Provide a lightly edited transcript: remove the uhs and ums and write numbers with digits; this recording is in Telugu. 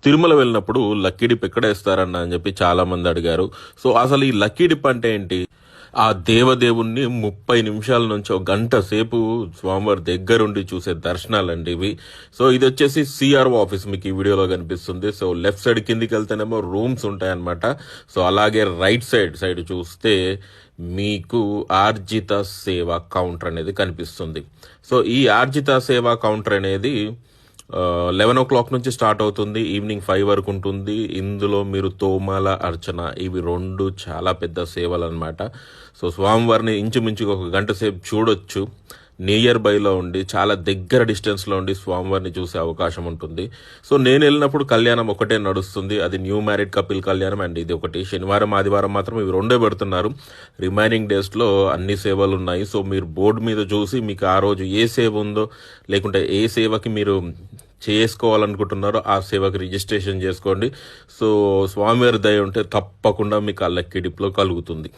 తిరుమల వెళ్ళినప్పుడు లక్కీ డిప్ ఎక్కడ వేస్తారన్న అని చెప్పి చాలా మంది అడిగారు. సో అసలు ఈ లక్కీ డిప్ అంటే ఏంటి? ఆ దేవదేవుణ్ణి 30 నిమిషాల నుంచి ఒక గంట సేపు స్వామివారి దగ్గరుండి చూసే దర్శనాలండి ఇవి. సో ఇది వచ్చేసి సిఆర్ఓ ఆఫీస్, మీకు ఈ వీడియోలో కనిపిస్తుంది. సో లెఫ్ట్ సైడ్ కిందికి వెళ్తేనేమో రూమ్స్ ఉంటాయన్నమాట. సో అలాగే రైట్ సైడ్ చూస్తే మీకు ఆర్జిత సేవా కౌంటర్ అనేది కనిపిస్తుంది. సో ఈ ఆర్జిత సేవా కౌంటర్ అనేది 11 o'clock నుంచి స్టార్ట్ అవుతుంది, ఈవినింగ్ 5 వరకు ఉంటుంది. ఇందులో మీరు తోమాల అర్చన ఇవి 2 చాలా పెద్ద సేవలు అనమాట. సో స్వామివారిని ఇంచుమించుగా ఒక గంట సేపు చూడొచ్చు. నియర్ బైలో ఉండి చాలా దగ్గర డిస్టెన్స్లో ఉండి స్వామివారిని చూసే అవకాశం ఉంటుంది. సో నేను వెళ్ళినప్పుడు కళ్యాణం ఒకటే నడుస్తుంది, అది న్యూ మ్యారీడ్ కపిల్ కళ్యాణం అండ్ ఇది ఒకటి. శనివారం ఆదివారం మాత్రం ఇవి 2 పెడుతున్నారు. రిమైనింగ్ డేస్లో అన్ని సేవలు ఉన్నాయి. సో మీరు బోర్డు మీద చూసి మీకు ఆ రోజు ఏ సేవ ఉందో, లేకుంటే ఏ సేవకి మీరు చేసుకోవాలనుకుంటున్నారో ఆ సేవకి రిజిస్ట్రేషన్ చేసుకోండి. సో స్వామివారి దయ ఉంటే తప్పకుండా మీకు ఆ లక్కీ డిప్లో కలుగుతుంది.